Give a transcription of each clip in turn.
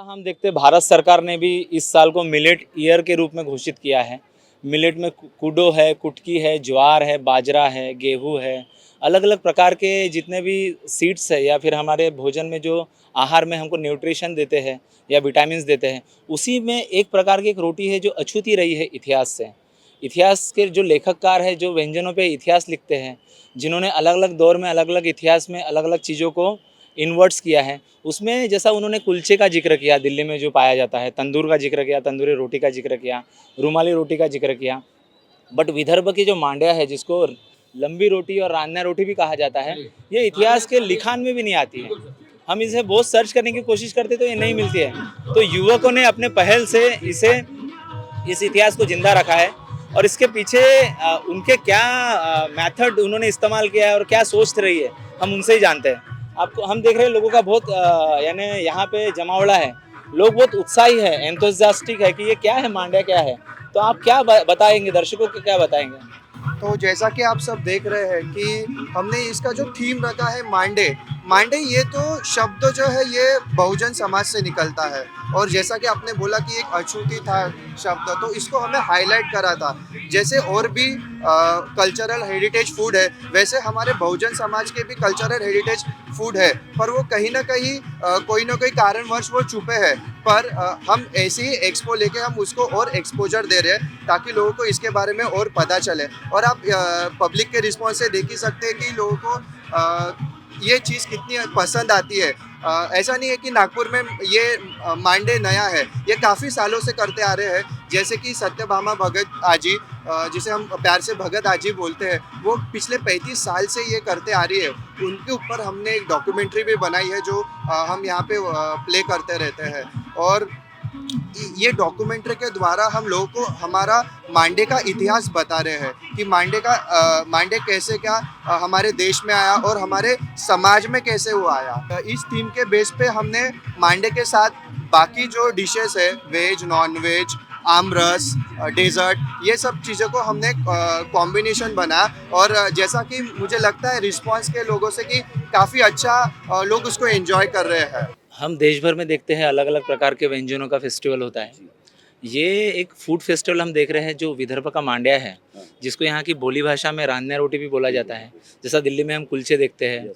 जैसा हम देखते हैं भारत सरकार ने भी इस साल को मिलेट ईयर के रूप में घोषित किया है। मिलेट में कुडो है, कुटकी है, ज्वार है, बाजरा है, गेहूँ है, अलग अलग प्रकार के जितने भी सीड्स है या फिर हमारे भोजन में जो आहार में हमको न्यूट्रिशन देते हैं या विटामिन्स देते हैं, उसी में एक प्रकार की एक रोटी है जो अछूती रही है इतिहास से। इतिहास के जो लेखककार है जो व्यंजनों पे इतिहास लिखते हैं, जिन्होंने अलग अलग दौर में अलग अलग इतिहास में अलग अलग चीज़ों को इन्वर्ट्स किया है, उसमें जैसा उन्होंने कुलचे का जिक्र किया दिल्ली में जो पाया जाता है, तंदूर का जिक्र किया, तंदूरी रोटी का जिक्र किया, रुमाली रोटी का जिक्र किया। बट विदर्भ की जो मांड्या है जिसको लंबी रोटी और रान्ना रोटी भी कहा जाता है, ये इतिहास के लिखान में भी नहीं आती है। हम इसे बहुत सर्च करने की कोशिश करते तो ये नहीं मिलती है। तो युवकों ने अपने पहल से इस इतिहास को जिंदा रखा है और इसके पीछे उनके क्या मेथड उन्होंने इस्तेमाल किया है और क्या सोच रही है, हम उनसे ही जानते हैं। आपको हम देख रहे हैं लोगों का बहुत यानी यहाँ पे जमावड़ा है, लोग बहुत उत्साही है, एंथुसियास्टिक है कि ये क्या है, मांड्या क्या है। तो आप क्या बताएंगे दर्शकों को, क्या बताएंगे? तो जैसा कि आप सब देख रहे हैं कि हमने इसका जो थीम रखा है मांडे। मांडे ये तो शब्द जो है ये बहुजन समाज से निकलता है, और जैसा कि आपने बोला कि एक अछूती था शब्द, तो इसको हमें हाईलाइट करा था। जैसे और भी कल्चरल हेरिटेज फूड है, वैसे हमारे बहुजन समाज के भी कल्चरल हेरिटेज फूड है, पर वो कहीं ना कहीं कोई ना कोई कारणवश वो छुपे हैं। पर हम ऐसे ही एक्सपो लेके हम उसको और एक्सपोजर दे रहे हैं ताकि लोगों को इसके बारे में और पता चले। और आप पब्लिक के रिस्पॉन्स से देख ही सकते हैं कि लोगों को ये चीज़ कितनी पसंद आती है। ऐसा नहीं है कि नागपुर में ये मांडे नया है, ये काफ़ी सालों से करते आ रहे हैं। जैसे कि सत्यभामा भगत आजी, जिसे हम प्यार से भगत आजी बोलते हैं, वो पिछले 35 साल से ये करते आ रही है। उनके ऊपर हमने एक डॉक्यूमेंट्री भी बनाई है जो हम यहाँ पे प्ले करते रहते हैं। और ये डॉक्यूमेंट्री के द्वारा हम लोगों को हमारा मांडे का इतिहास बता रहे हैं कि मांडे कैसे क्या हमारे देश में आया और हमारे समाज में कैसे वो आया। इस थीम के बेस पे हमने मांडे के साथ बाकी जो डिशेस है, वेज नॉन वेज, आमरस, डेजर्ट, ये सब चीज़ों को हमने कॉम्बिनेशन बनाया। और जैसा कि मुझे लगता है रिस्पांस के लोगों से कि काफ़ी अच्छा लोग उसको एंजॉय कर रहे हैं। हम देश भर में देखते हैं अलग अलग प्रकार के व्यंजनों का फेस्टिवल होता है। ये एक फूड फेस्टिवल हम देख रहे हैं जो विदर्भ का मांड्या है, जिसको यहाँ की बोली भाषा में रान्या रोटी भी बोला जाता है। जैसा दिल्ली में हम कुलचे देखते हैं,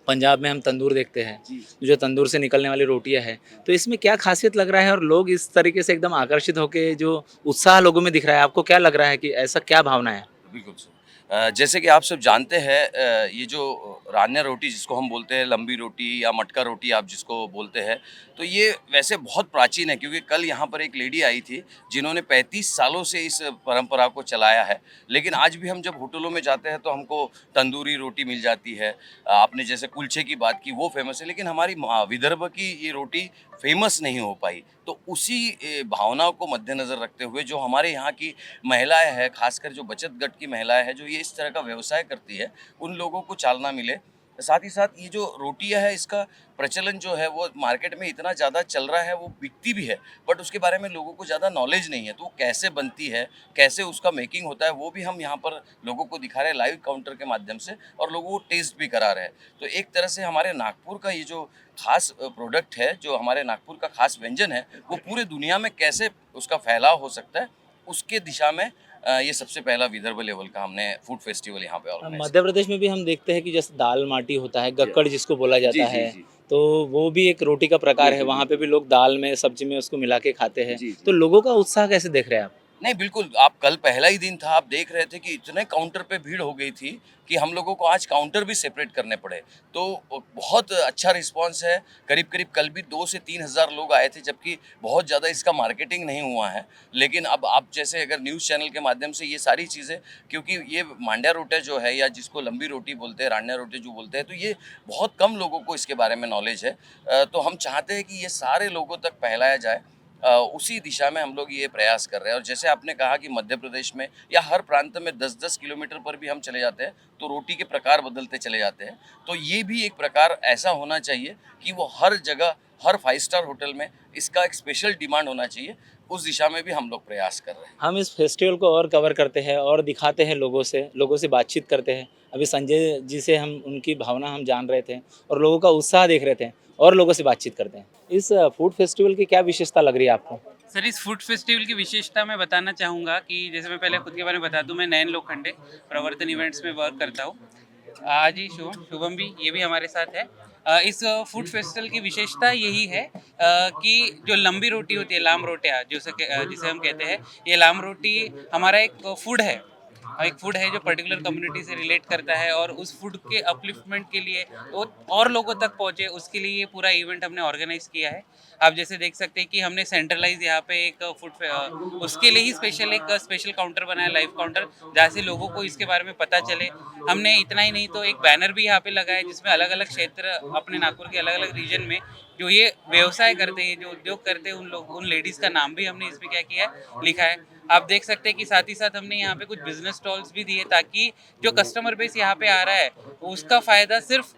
पंजाब में हम तंदूर देखते हैं, जो तंदूर से निकलने वाली रोटियां है। तो इसमें क्या खासियत लग रहा है और लोग इस तरीके से एकदम आकर्षित होकर जो उत्साह लोगों में दिख रहा है, आपको क्या लग रहा है कि ऐसा क्या भावना है? बिल्कुल सर। जैसे कि आप सब जानते हैं, ये जो रान्या रोटी जिसको हम बोलते हैं, लंबी रोटी या मटका रोटी आप जिसको बोलते हैं, तो ये वैसे बहुत प्राचीन है, क्योंकि कल यहाँ पर एक लेडी आई थी जिन्होंने 35 सालों से इस परंपरा को चलाया है। लेकिन आज भी हम जब होटलों में जाते हैं तो हमको तंदूरी रोटी मिल जाती है। आपने जैसे कुलचे की बात की, वो फेमस है, लेकिन हमारी विदर्भ की ये रोटी फेमस नहीं हो पाई। तो उसी भावना को मद्देनज़र रखते हुए जो हमारे यहाँ की महिलाएं हैं, खासकर जो बचत गट की महिलाएं हैं जो ये इस तरह का व्यवसाय करती है, उन लोगों को चालना मिले। साथ ही साथ ये जो रोटियां है, इसका प्रचलन जो है वो मार्केट में इतना ज़्यादा चल रहा है, वो बिकती भी है, बट उसके बारे में लोगों को ज़्यादा नॉलेज नहीं है। तो वो कैसे बनती है, कैसे उसका मेकिंग होता है, वो भी हम यहाँ पर लोगों को दिखा रहे हैं लाइव काउंटर के माध्यम से, और लोगों को टेस्ट भी करा रहे हैं। तो एक तरह से हमारे नागपुर का ये जो खास प्रोडक्ट है, जो हमारे नागपुर का खास व्यंजन है, वो पूरे दुनिया में कैसे उसका फैलाव हो सकता है, उसके दिशा में ये सबसे पहला विदर्भ लेवल का हमने फूड फेस्टिवल यहाँ पे ऑर्गेनाइज मध्य प्रदेश में भी हम देखते हैं कि जैसे दाल माटी होता है, गक्कड़ जिसको बोला जी जाता जी है, जी तो वो भी एक रोटी का प्रकार है। बिल्कुल वहाँ पे बिल्कुल। भी लोग दाल में सब्जी में उसको मिला के खाते हैं। जी जी। तो लोगों का उत्साह कैसे देख रहे हैं आप? नहीं, बिल्कुल, आप कल पहला ही दिन था, आप देख रहे थे कि इतने काउंटर पे भीड़ हो गई थी कि हम लोगों को आज काउंटर भी सेपरेट करने पड़े। तो बहुत अच्छा रिस्पॉन्स है, करीब-करीब कल भी 2 से 3 हज़ार लोग आए थे, जबकि बहुत ज़्यादा इसका मार्केटिंग नहीं हुआ है। लेकिन अब आप जैसे अगर न्यूज़ चैनल के माध्यम से ये सारी चीज़ें, क्योंकि ये मांड्या रोटी जो है या जिसको लंबी रोटी बोलते हैं, रान्या रोटी जो बोलते हैं, तो ये बहुत कम लोगों को इसके बारे में नॉलेज है। तो हम चाहते हैं कि ये सारे लोगों तक फैलाया जाए। उसी दिशा में हम लोग ये प्रयास कर रहे हैं। और जैसे आपने कहा कि मध्य प्रदेश में या हर प्रांत में 10-10 किलोमीटर पर भी हम चले जाते हैं तो रोटी के प्रकार बदलते चले जाते हैं। तो ये भी एक प्रकार ऐसा होना चाहिए कि वो हर जगह, हर 5 स्टार होटल में इसका एक स्पेशल डिमांड होना चाहिए। उस दिशा में भी हम लोग प्रयास कर रहे हैं। हम इस फेस्टिवल को और कवर करते हैं और दिखाते हैं लोगों से बातचीत करते हैं। अभी संजय जी से हम उनकी भावना हम जान रहे थे और लोगों का उत्साह देख रहे थे। और लोगों से बातचीत करते हैं। इस फूड फेस्टिवल की क्या विशेषता लग रही है आपको? सर, इस फूड फेस्टिवल की विशेषता मैं बताना चाहूँगा कि जैसे मैं पहले खुद के बारे में बता दूँ, मैं नयन लोखंडे प्रवर्तन इवेंट्स में वर्क करता हूँ। आज ही शुभम भी, ये भी हमारे साथ है। इस फूड फेस्टिवल की विशेषता यही है कि जो लंबी रोटी होती है, लाम रोटियाँ जिसे हम कहते हैं, ये लाम रोटी हमारा एक फूड है। एक फूड है जो पर्टिकुलर कम्युनिटी से रिलेट करता है, और उस फूड के अपलिफ्टमेंट के लिए वो और लोगों तक पहुंचे, उसके लिए ये पूरा इवेंट हमने ऑर्गेनाइज किया है। आप जैसे देख सकते हैं कि हमने सेंट्रलाइज यहाँ पे एक उसके लिए ही स्पेशल काउंटर बनाया, लाइव काउंटर, जहाँ से लोगों को इसके बारे में पता चले। हमने इतना ही नहीं तो एक बैनर भी यहाँ पे लगाया जिसमें अलग अलग क्षेत्र, अपने नागपुर के अलग अलग रीजन में जो ये व्यवसाय करते हैं, जो उद्योग करते हैं, उन लेडीज़ का नाम भी हमने इसमें क्या किया है, लिखा है। आप देख सकते हैं कि साथ ही साथ हमने यहाँ पे कुछ बिजनेस स्टॉल्स भी दिए, ताकि जो कस्टमर बेस यहाँ पे आ रहा है उसका फ़ायदा सिर्फ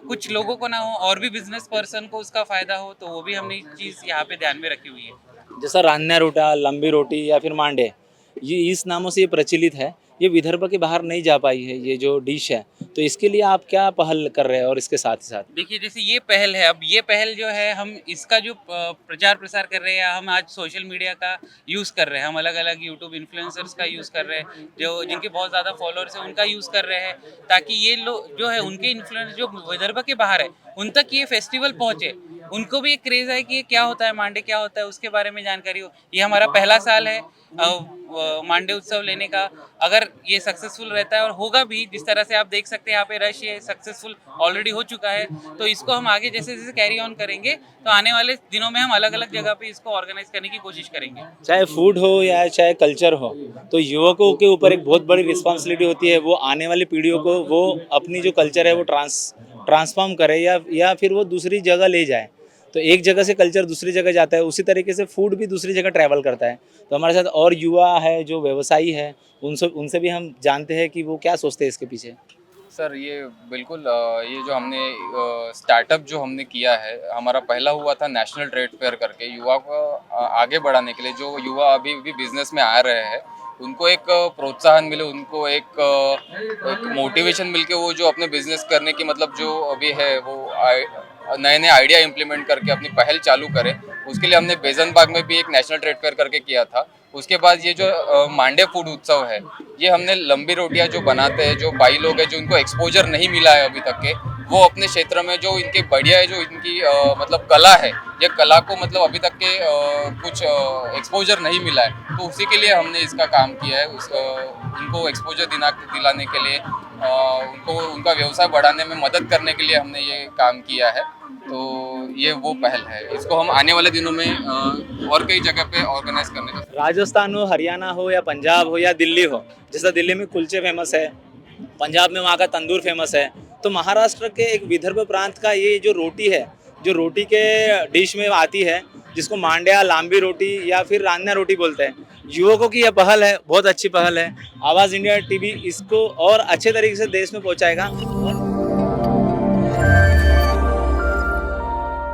कुछ लोगों को ना हो, और भी बिजनेस पर्सन को उसका फ़ायदा हो, तो वो भी हमने चीज़ यहाँ पे ध्यान में रखी हुई है। जैसा रान्या रोटा, लंबी रोटी या फिर मांडे, ये इस नामों से ये प्रचलित है, ये विदर्भ के बाहर नहीं जा पाई है ये जो डिश है, तो इसके लिए आप क्या पहल कर रहे हैं? और इसके साथ ही साथ देखिए, जैसे ये पहल है, अब ये पहल जो है, हम इसका जो प्रचार प्रसार कर रहे हैं, हम आज सोशल मीडिया का यूज़ कर रहे हैं, हम अलग अलग यूट्यूब इन्फ्लुएंसर्स का यूज़ कर रहे हैं, जो जिनके बहुत ज़्यादा फॉलोअर्स हैं उनका यूज़ कर रहे हैं, ताकि ये लोग जो है, उनके इन्फ्लुएंस जो विदर्भ के बाहर है, उन तक ये फेस्टिवल पहुँचे, उनको भी एक क्रेज़ है कि ये क्या होता है, मांडे क्या होता है, उसके बारे में जानकारी हो। ये हमारा पहला साल है मांडे उत्सव लेने का। अगर ये सक्सेसफुल रहता है, और होगा भी, जिस तरह से आप देख सकते हैं यहाँ पे रश ये सक्सेसफुल ऑलरेडी हो चुका है, तो इसको हम आगे जैसे जैसे कैरी ऑन करेंगे, तो आने वाले दिनों में हम अलग अलग जगह पे इसको ऑर्गेनाइज करने की कोशिश करेंगे। चाहे फूड हो या चाहे कल्चर हो, तो युवकों के ऊपर एक बहुत बड़ी रिस्पॉन्सिबिलिटी होती है, वो आने वाली पीढ़ियों को वो अपनी जो कल्चर है वो ट्रांसफॉर्म करे या फिर वो दूसरी जगह ले जाए। तो एक जगह से कल्चर दूसरी जगह जाता है, उसी तरीके से फूड भी दूसरी जगह ट्रैवल करता है। तो हमारे साथ और युवा है जो व्यवसायी है, उनसे भी हम जानते हैं कि वो क्या सोचते हैं इसके पीछे। सर, ये बिल्कुल ये जो हमने स्टार्टअप जो हमने किया है, हमारा पहला हुआ था नेशनल ट्रेड फेयर करके, युवा को आगे बढ़ाने के लिए, जो युवा अभी भी बिजनेस में आ रहे हैं उनको एक प्रोत्साहन मिले, उनको एक मोटिवेशन मिल के वो जो अपने बिजनेस करने की, मतलब जो अभी है वो नए नए आइडिया इम्प्लीमेंट करके अपनी पहल चालू करें। उसके लिए हमने बेजनबाग में भी एक नेशनल ट्रेड फेयर करके किया था। उसके बाद ये जो मांडे फूड उत्सव है, ये हमने लंबी रोटियां जो बनाते हैं, जो भाई लोग हैं जो उनको एक्सपोजर नहीं मिला है अभी तक के, वो अपने क्षेत्र में जो इनके बढ़िया है, जो इनकी मतलब कला है, ये कला को मतलब अभी तक के कुछ एक्सपोजर नहीं मिला है, तो उसी के लिए हमने इसका काम किया है। उनको एक्सपोजर दिलाने के लिए, उनको उनका व्यवसाय बढ़ाने में मदद करने के लिए हमने ये काम किया है। तो ये वो पहल है, इसको हम आने वाले दिनों में और कई जगह पे ऑर्गेनाइज करने का। राजस्थान हो, हरियाणा हो या पंजाब हो या दिल्ली हो, जैसा दिल्ली में कुलचे फेमस है, पंजाब में वहाँ का तंदूर फेमस है, तो महाराष्ट्र के एक विदर्भ प्रांत का ये जो रोटी है, जो रोटी के डिश में आती है, जिसको मांड्या, लांबी रोटी या फिर रान्या रोटी बोलते हैं, युवकों की यह पहल है, बहुत अच्छी पहल है। आवाज़ इंडिया टीवी इसको और अच्छे तरीके से देश में पहुँचाएगा।